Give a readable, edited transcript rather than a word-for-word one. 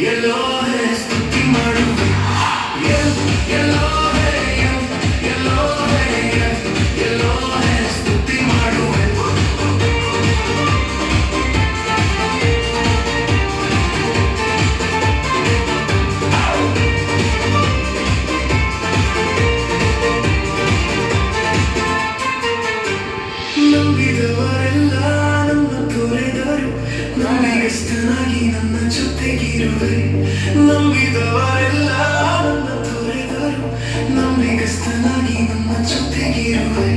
ಎಲ್ಲೋ ಹೇ ಸ್ತುತಿ ಮಾಡುವೆ ಎಲ್ಲೋ ಹೇ ಎಲ್ಲೋ ಹೇ ಎಲ್ಲೋ ಹೇ ಸ್ತುತಿ ಮಾಡುವೆ ನಂಬಿದವರೆಲ್ಲ ನನ್ನ ತೊರೆದರು ನಂಬಿಗಸ್ತನಾಗಿ ನನ್ನ ಜೊತೆಗಿರುವೆ ನಂಬಿದವರೆಲ್ಲ ನನ್ನ ತೊರೆದರು ನಂಬಿಗಸ್ತನಾಗಿ ನನ್ನ ಜೊತೆಗಿರುವೆ